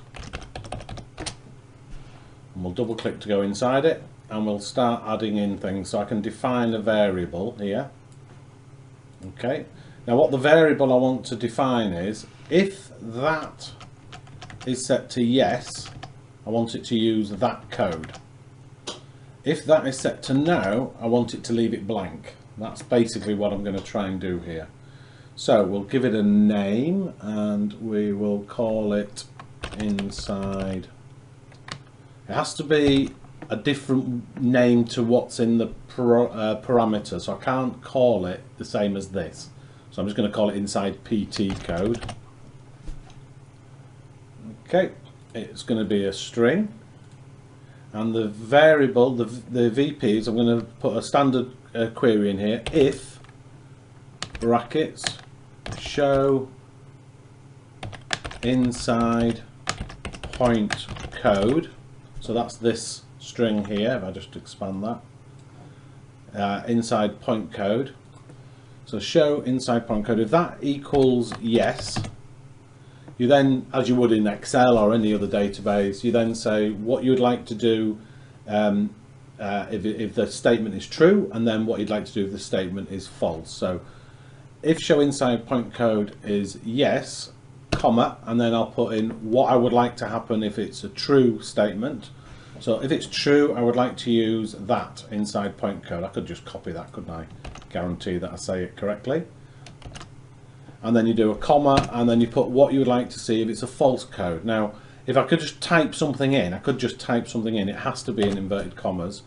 and we'll double click to go inside it, and we'll start adding in things. So I can define a variable here. Okay, now what the variable I want to define is, if that is set to yes, I want it to use that code. If that is set to no, I want it to leave it blank. That's basically what I'm going to try and do here. So we'll give it a name, and we will call it inside. It has to be a different name to what's in the parameter, so I can't call it the same as this. So I'm just going to call it inside PT code. Okay, it's going to be a string, and the variable, the VPs, I'm going to put a standard query in here, if brackets show inside point code. So that's this string here, if I just expand that, inside point code. So show inside point code, if that equals yes, you then, as you would in Excel or any other database, you then say what you'd like to do if the statement is true, and then what you'd like to do if the statement is false. So if show inside point code is yes, comma, and then I'll put in what I would like to happen if it's a true statement. So if it's true, I would like to use that inside point code. I could just copy that, couldn't I? Guarantee that I say it correctly. And then you do a comma, and then you put what you would like to see if it's a false code. Now, if I could just type something in, it has to be in inverted commas.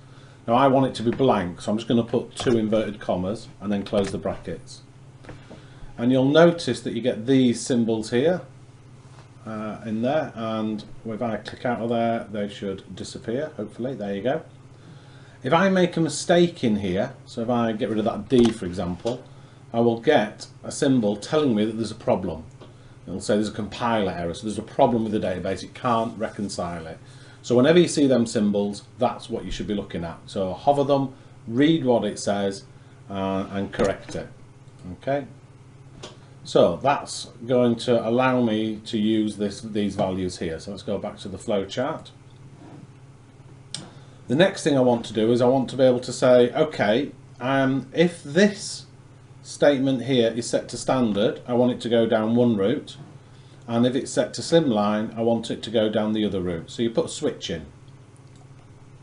Now I want it to be blank, so I'm just going to put 2 inverted commas and then close the brackets. And you'll notice that you get these symbols here in there, and if I click out of there, they should disappear, hopefully. There you go. If I make a mistake in here, so if I get rid of that D, for example, I will get a symbol telling me that there's a problem. It'll say there's a compiler error, so there's a problem with the database, it can't reconcile it. So whenever you see them symbols, that's what you should be looking at. So hover them, read what it says, and correct it. Okay. So that's going to allow me to use these values here. So let's go back to the flow chart. The next thing I want to do is I want to be able to say, okay, if this statement here is set to standard, I want it to go down one route, and if it's set to slimline, I want it to go down the other route. So you put a switch in.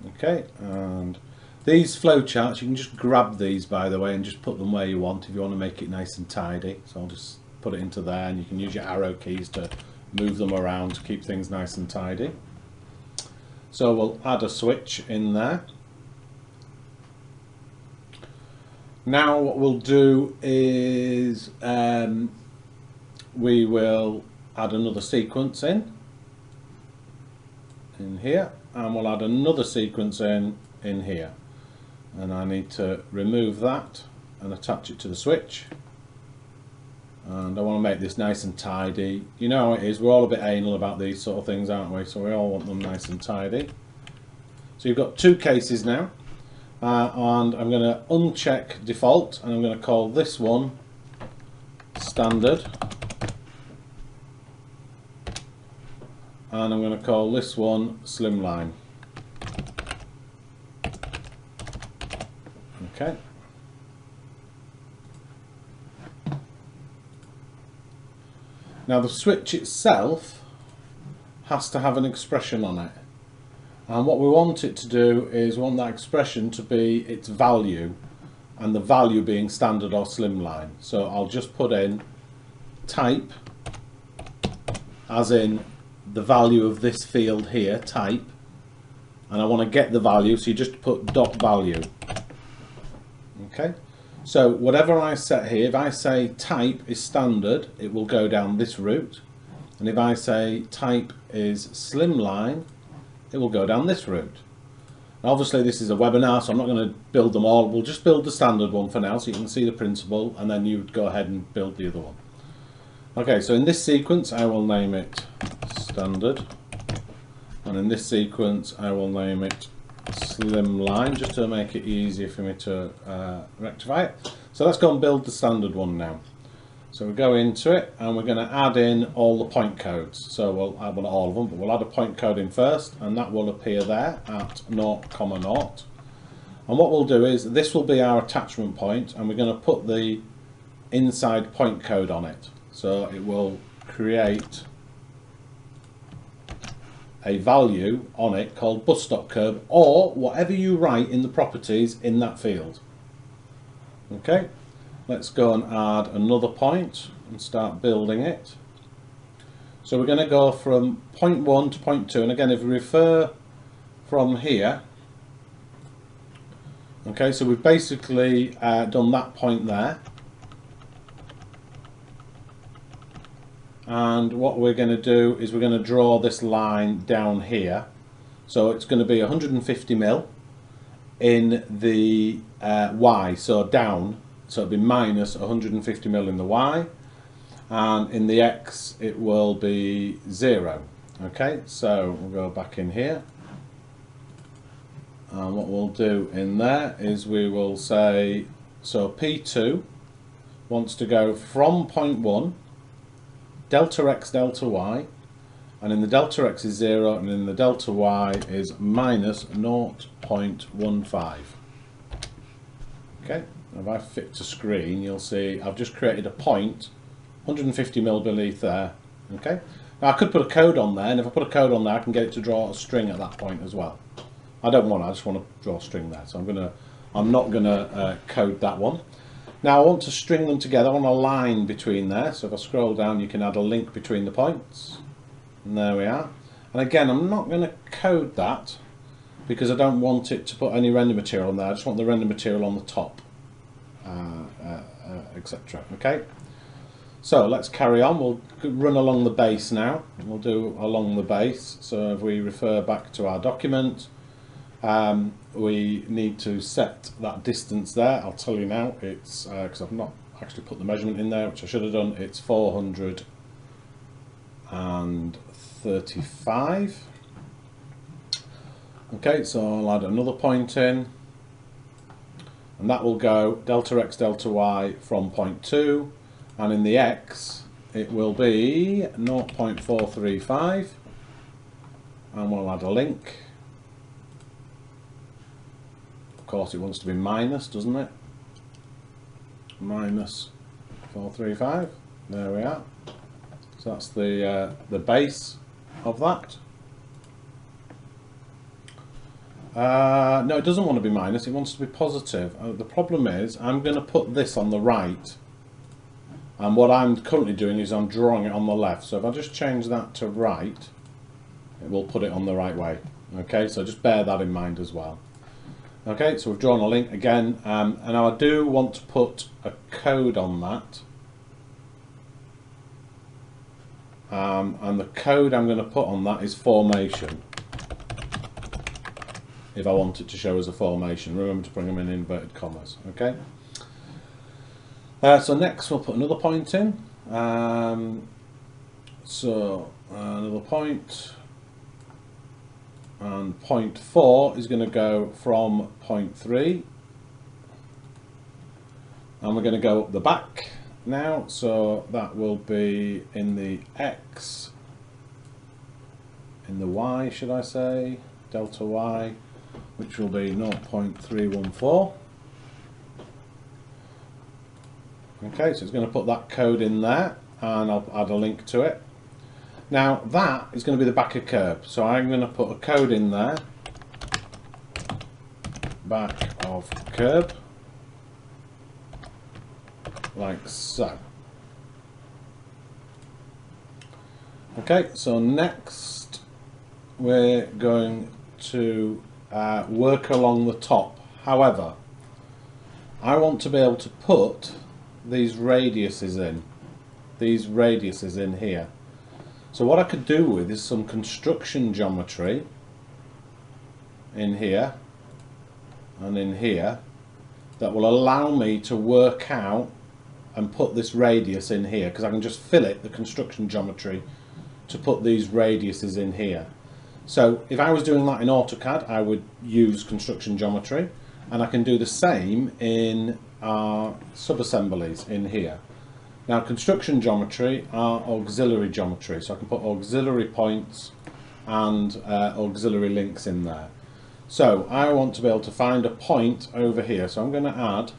Okay, and these flowcharts, you can just grab these, by the way, and just put them where you want if you want to make it nice and tidy. So I'll just put it into there, and you can use your arrow keys to move them around to keep things nice and tidy. So we'll add a switch in there. Now what we'll do is we will add another sequence in here, and we'll add another sequence in here, and I need to remove that and attach it to the switch, and I want to make this nice and tidy. You know how it is, we're all a bit anal about these sort of things, aren't we? So we all want them nice and tidy. So you've got 2 cases now. And I'm going to uncheck default, and I'm going to call this one standard, and I'm going to call this one slimline. Okay. Now the switch itself has to have an expression on it. And what we want it to do is we want that expression to be its value. and the value being standard or slimline. So I'll just put in type, as in the value of this field here, type, and I want to get the value, so you just put dot value. Okay, so whatever I set here, if I say type is standard, it will go down this route, and if I say type is slimline, it will go down this route. Now obviously this is a webinar, so I'm not going to build them all. We'll just build the standard one for now so you can see the principle, and then you go ahead and build the other one. Okay, so in this sequence I will name it standard, and in this sequence I will name it slimline, just to make it easier for me to rectify it. So let's go and build the standard one now. So we go into it and we're going to add in all the point codes. So we'll add, well, not all of them, but we'll add a point code in first, and that will appear there at 0,0. And what we'll do is, this will be our attachment point, and we're going to put the inside point code on it. So it will create a value on it called bus stop curb, or whatever you write in the properties in that field. Okay, let's go and add another point and start building it. So we're going to go from point 1 to point 2, and again if we refer from here, okay, so we've basically done that point there. And what we're going to do is we're going to draw this line down here. So it's going to be 150 mil in the Y, so down, so it'll be minus 150 mil in the Y, and in the X it will be 0. Okay, so we'll go back in here, and what we'll do in there is we will say, so P2 wants to go from point 1, delta X, delta Y, and in the delta X is 0, and in the delta Y is minus 0.15. Okay, if I fit to screen, you'll see I've just created a point 150 mil beneath there. Okay, now I could put a code on there, and if I put a code on there I can get it to draw a string at that point as well. I don't want to, I just want to draw a string there, so I'm not gonna code that one. Now I want to string them together. I want a line between there, so if I scroll down you can add a link between the points, and there we are. And again, I'm not going to code that because I don't want it to put any render material on there. I just want the render material on the top, etc. Okay, so let's carry on. We'll run along the base now. We'll do along the base. So if we refer back to our document, we need to set that distance there. I'll tell you now, it's because I've not actually put the measurement in there, which I should have done. It's 435. Okay, so I'll add another point in, and that will go delta X, delta Y from point 2, and in the X it will be 0.435, and we'll add a link. Of course it wants to be minus, doesn't it? Minus 435. There we are. So that's the base of that. No, it doesn't want to be minus, it wants to be positive. The problem is I'm going to put this on the right, and what I'm currently doing is I'm drawing it on the left. So if I just change that to right, it will put it on the right way. Okay, so just bear that in mind as well. Okay, so we've drawn a link again, and now I do want to put a code on that, and the code I'm going to put on that is formation, if I want it to show as a formation. Remember to bring them in inverted commas. Okay, so next we'll put another point in, so another point. And point 4 is going to go from point 3, and we're going to go up the back now, so that will be in the X, in the Y should I say, delta Y, which will be 0.314. Okay, so it's going to put that code in there, and I'll add a link to it. Now that is going to be the back of curb, so I'm going to put a code in there, back of curb, like so. Okay, so next we're going to work along the top. However, I want to be able to put these radiuses in here. So what I could do with is some construction geometry in here and in here that will allow me to work out and put this radius in here, because I can just fill it, the construction geometry, to put these radiuses in here. So if I was doing that in AutoCAD, I would use construction geometry, and I can do the same in our sub-assemblies in here. Now, construction geometry are auxiliary geometry, so I can put auxiliary points and auxiliary links in there. So I want to be able to find a point over here, so I'm going to add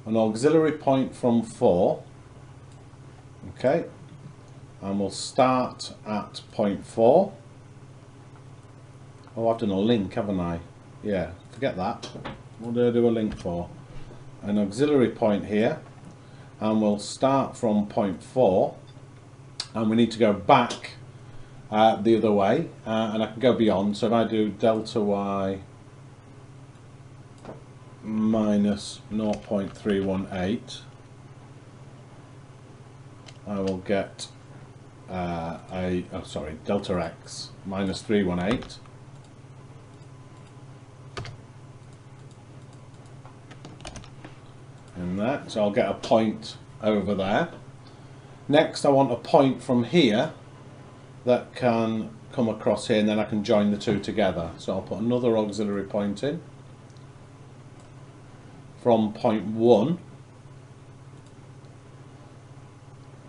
an auxiliary point from 4, okay, and we'll start at point 4. Oh, I've done a link, haven't I? Yeah, forget that. What do I do a link for? An auxiliary point here, and we'll start from point 4, and we need to go back the other way, and I can go beyond. So if I do delta y minus 0.318, I will get delta x minus 318. In that, so I'll get a point over there. Next, I want a point from here that can come across here, and then I can join the two together. So I'll put another auxiliary point in from point 1,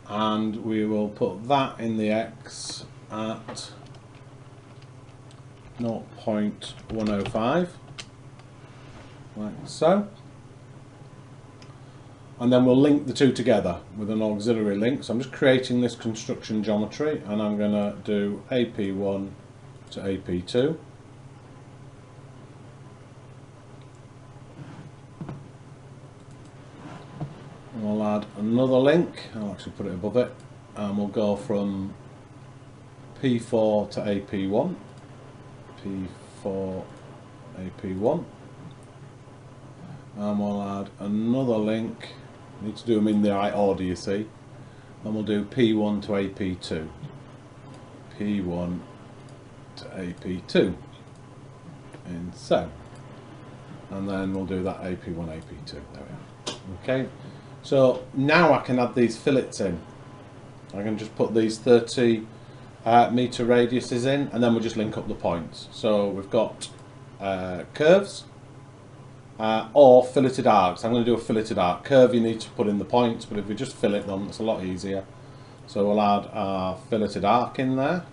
and we will put that in the x at 0.105, like so. And then we'll link the two together with an auxiliary link. So I'm just creating this construction geometry, and I'm going to do AP1 to AP2. And we'll add another link. I'll actually put it above it. And we'll go from P4 to AP1. P4, AP1. And we'll add another link. Need to do them in the right order, you see. And we'll do P1 to AP2. P1 to AP2. And so. And then we'll do that AP1, AP2. There we are. Okay. So now I can add these fillets in. I can just put these 30 meter radiuses in, and then we'll just link up the points. So we've got curves. Or filleted arcs. I'm going to do a filleted arc. Curve you need to put in the points, but if we just fillet them, it's a lot easier. So we'll add our filleted arc in there.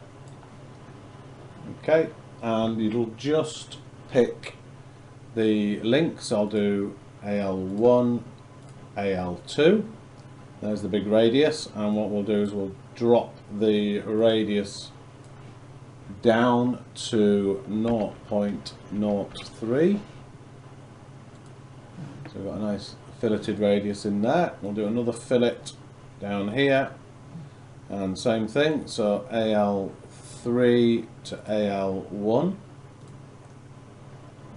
Okay, and it'll just pick the links. I'll do AL1, AL2. There's the big radius, and what we'll do is we'll drop the radius down to 0.03. So we've got a nice filleted radius in there. We'll do another fillet down here, and same thing. So AL3 to AL1,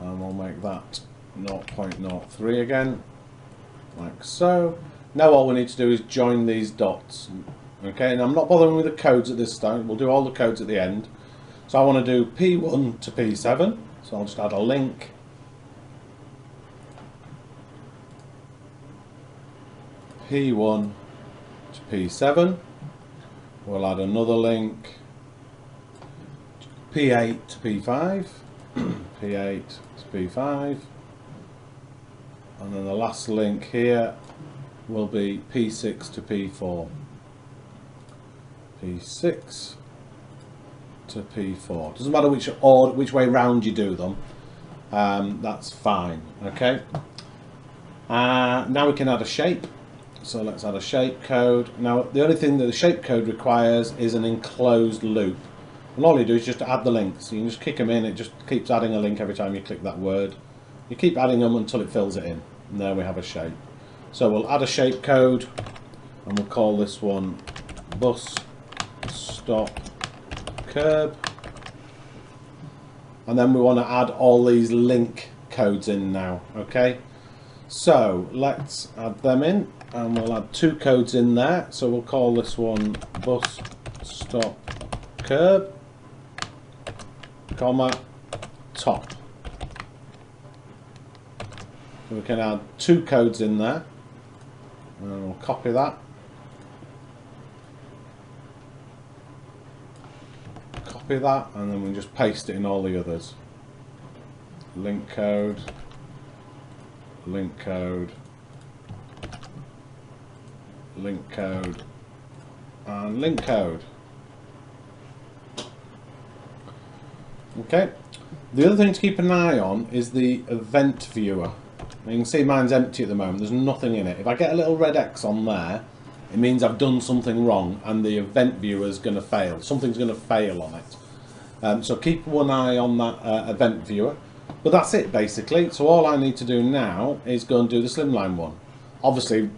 and we'll make that 0.03 again, like so. Now all we need to do is join these dots. Okay, and I'm not bothering with the codes at this time. We'll do all the codes at the end. So I want to do P1 to P7. So I'll just add a link. P1 to P7. We'll add another link. P8 to P5. P8 to P5. And then the last link here will be P6 to P4. P6 to P4. Doesn't matter which way round you do them. That's fine. Okay. Now we can add a shape. So let's add a shape code. Now the only thing that the shape code requires is an enclosed loop. And all you do is just add the links. You can just kick them in. It just keeps adding a link every time you click that word. You keep adding them until it fills it in. And there we have a shape. So we'll add a shape code and we'll call this one bus stop curb. And then we want to add all these link codes in now, okay? So let's add them in, and we'll add 2 codes in there. So we'll call this one bus stop curb, comma, top. So we can add 2 codes in there, and we'll copy that. Copy that, and then we just paste it in all the others. Link code, link code, link code, and link code. Okay. The other thing to keep an eye on is the event viewer. You can see mine's empty at the moment, there's nothing in it. If I get a little red X on there, it means I've done something wrong and the event viewer is going to fail. Something's going to fail on it. So keep one eye on that event viewer. But that's it basically. So all I need to do now is go and do the slimline one. Obviously,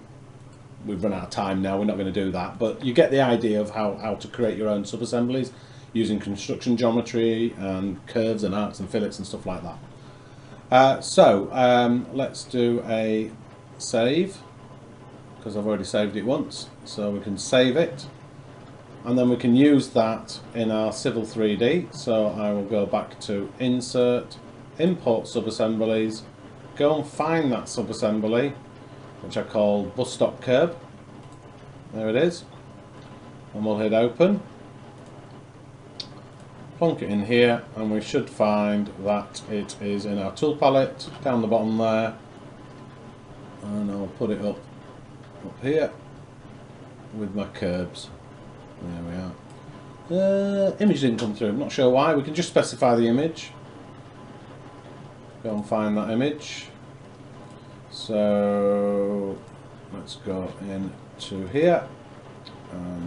we've run out of time now, we're not going to do that. But you get the idea of how to create your own sub-assemblies using construction geometry and curves and arcs and fillets and stuff like that. Let's do a save, because I've already saved it once, so we can save it and then we can use that in our Civil 3D. So I will go back to Insert, Import Sub-Assemblies, go and find that sub-assembly which I call Bus Stop Curb. There it is, and we'll hit Open. Plonk it in here, and we should find that it is in our tool palette down the bottom there, and I'll put it up here with my curbs. There we are. Image didn't come through, I'm not sure why. We can just specify the image. Go and find that image. So let's go into here,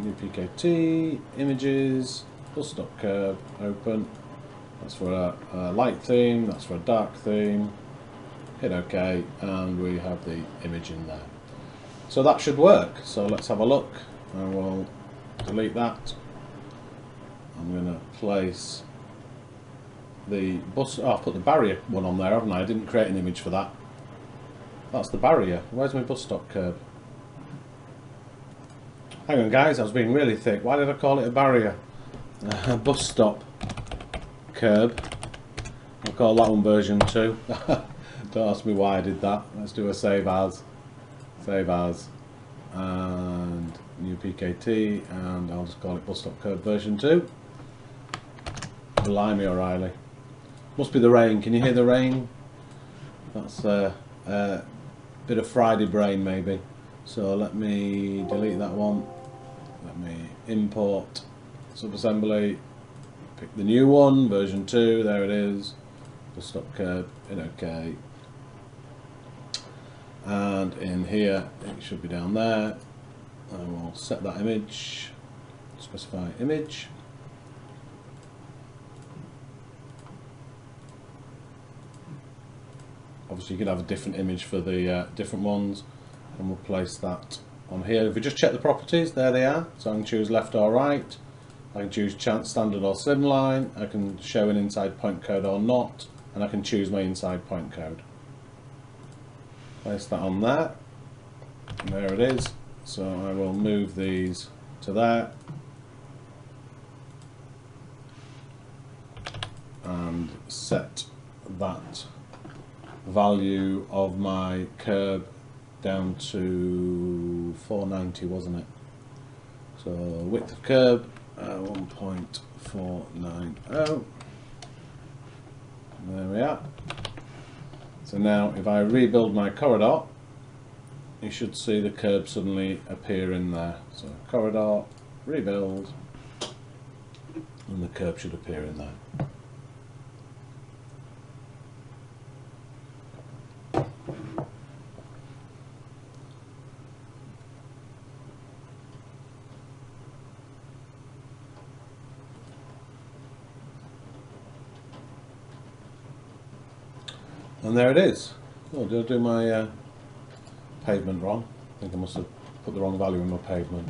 new PKT, images, Bus Stop Curb, open. That's for a light theme, that's for a dark theme. Hit OK, and we have the image in there. So that should work. So let's have a look, and we'll delete that. I'm going to place the bus. Oh, I've put the barrier one on there, haven't I? I didn't create an image for that. That's the barrier. Where's my bus stop curb? Hang on, guys, I was being really thick. Why did I call it a barrier? Bus stop curb. I'll call that one version 2. Don't ask me why I did that. Let's do a save as, and new PKT, and I'll just call it Bus Stop Curb version 2. Blimey O'Reilly. Must be the rain. Can you hear the rain? That's a bit of Friday brain maybe. So let me delete that one. Let me import subassembly. Pick the new one, version 2. There it is. Bus Stop Curb. Hit OK. And in here it should be down there. And we'll set that image. Specify image. Obviously you can have a different image for the different ones, and we'll place that on here. If we just check the properties, there they are. So I can choose left or right, I can choose chance standard or slimline, I can show an inside point code or not, and I can choose my inside point code. Place that on there, and there it is. So I will move these to there, and set that value of my curb down to 490, wasn't it? So width of curb 1.490. There we are. So now if I rebuild my corridor, you should see the curb suddenly appear in there. So corridor, rebuild, and the curb should appear in there. And there it is. Oh, did I do my pavement wrong. I think I must have put the wrong value in my pavement.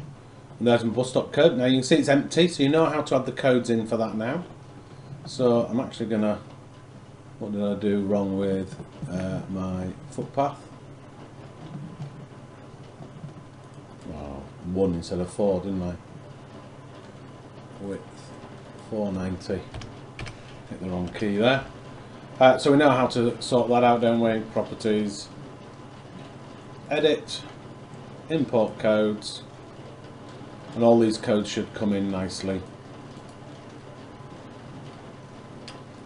And there's my bus stop curb. Now you can see it's empty, so you know how to add the codes in for that now. So I'm actually gonna, what did I do wrong with my footpath? Oh, 1 instead of 4, didn't I? Width 490. Hit the wrong key there. So we know how to sort that out, don't we? Properties, edit, import codes, and all these codes should come in nicely.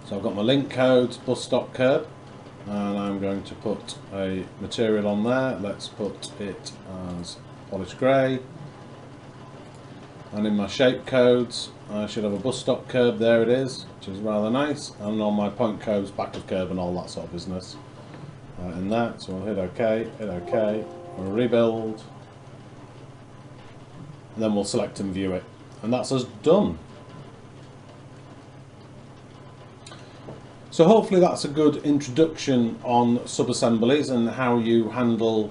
So I've got my link codes, bus stop curb, and I'm going to put a material on there. Let's put it as polished grey. And in my shape codes, I should have a bus stop curb. There it is, which is rather nice. And on my point codes, back of curb and all that sort of business. In that, so we'll hit OK, we'll rebuild. And then we'll select and view it. And that's us done. So hopefully that's a good introduction on sub-assemblies and how you handle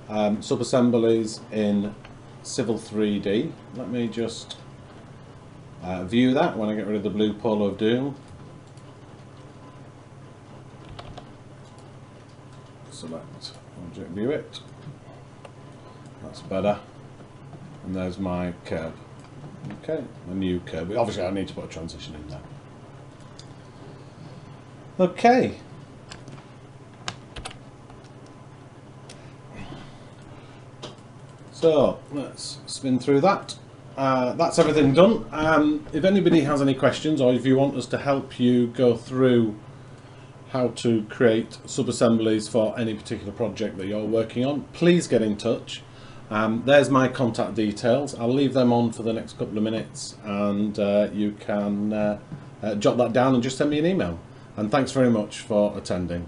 sub-assemblies in Civil 3D. Let me just view that when I get rid of the blue polo of doom. Select object, view it. That's better. And there's my curb. Okay, a new curb. Obviously I need to put a transition in there. Okay. So let's spin through that. That's everything done. If anybody has any questions, or if you want us to help you go through how to create sub-assemblies for any particular project that you're working on, please get in touch. There's my contact details. I'll leave them on for the next couple of minutes, and you can jot that down and just send me an email. And thanks very much for attending.